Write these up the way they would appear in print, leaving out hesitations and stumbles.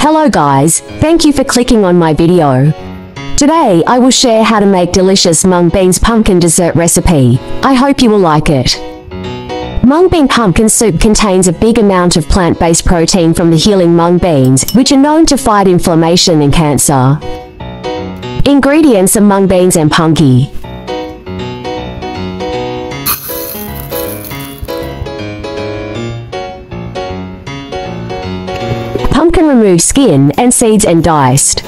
Hello guys, thank you for clicking on my video. Today I will share how to make delicious mung beans pumpkin dessert recipe. I hope you will like it. Mung bean pumpkin soup contains a big amount of plant-based protein from the healing mung beans, which are known to fight inflammation and cancer. Ingredients are mung beans and punky. Pumpkin removed skin and seeds and diced.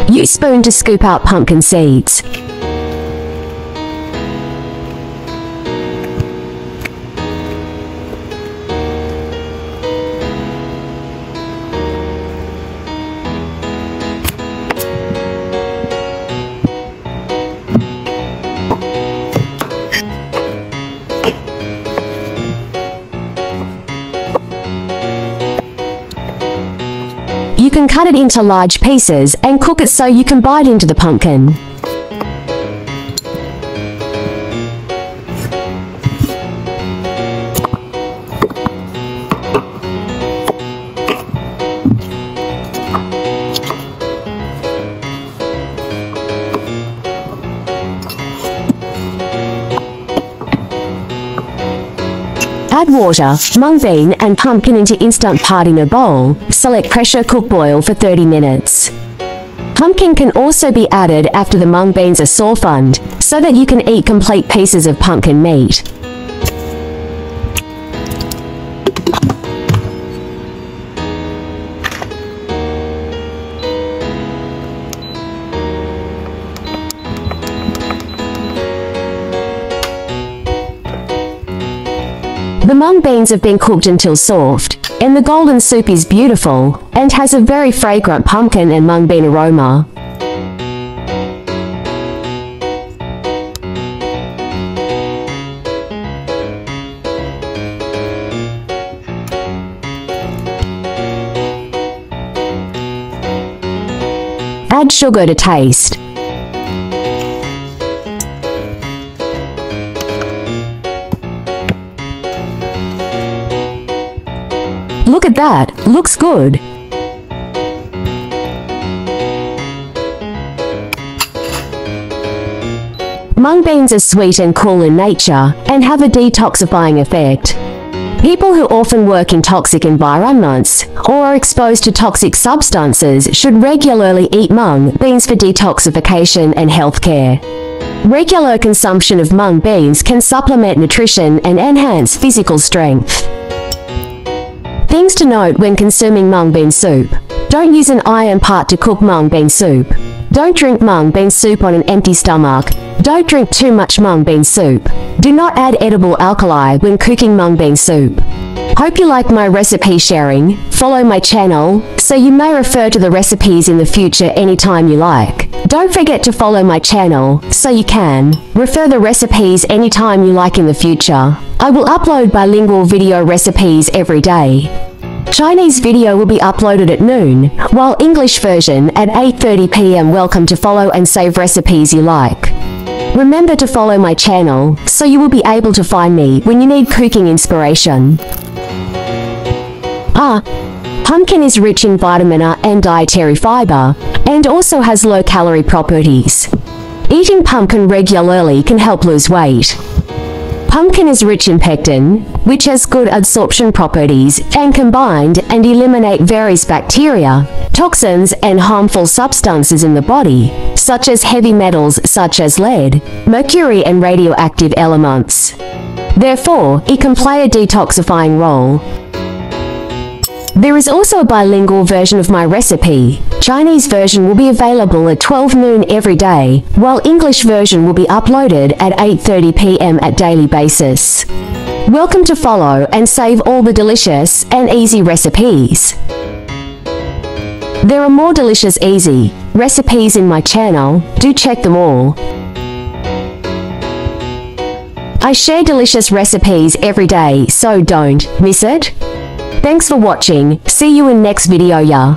Use spoon to scoop out pumpkin seeds. You can cut it into large pieces and cook it so you can bite into the pumpkin. Add water, mung bean and pumpkin into instant pot in a bowl. Select pressure cook boil for 30 minutes. Pumpkin can also be added after the mung beans are softened, so that you can eat complete pieces of pumpkin meat. The mung beans have been cooked until soft, and the golden soup is beautiful, and has a very fragrant pumpkin and mung bean aroma. Add sugar to taste. Look at that, looks good. Mung beans are sweet and cool in nature, and have a detoxifying effect. People who often work in toxic environments, or are exposed to toxic substances should regularly eat mung beans for detoxification and healthcare. Regular consumption of mung beans can supplement nutrition and enhance physical strength. Things to note when consuming mung bean soup. Don't use an iron pot to cook mung bean soup. Don't drink mung bean soup on an empty stomach. Don't drink too much mung bean soup. Do not add edible alkali when cooking mung bean soup. Hope you like my recipe sharing. Follow my channel, so you may refer to the recipes in the future anytime you like. Don't forget to follow my channel, so you can refer the recipes anytime you like in the future. I will upload bilingual video recipes every day. Chinese video will be uploaded at noon, while English version at 8:30 p.m. Welcome to follow and save recipes you like. Remember to follow my channel, so you will be able to find me when you need cooking inspiration. Pumpkin is rich in vitamin A and dietary fiber, and also has low-calorie properties. Eating pumpkin regularly can help lose weight. Pumpkin is rich in pectin, which has good absorption properties, and combined and eliminate various bacteria, toxins and harmful substances in the body, such as heavy metals such as lead, mercury and radioactive elements. Therefore, it can play a detoxifying role. There is also a bilingual version of my recipe. Chinese version will be available at 12 noon every day, while English version will be uploaded at 8:30 p.m. at daily basis. Welcome to follow and save all the delicious and easy recipes. There are more delicious easy recipes in my channel, do check them all. I share delicious recipes every day, so don't miss it. Thanks for watching, see you in next video ya.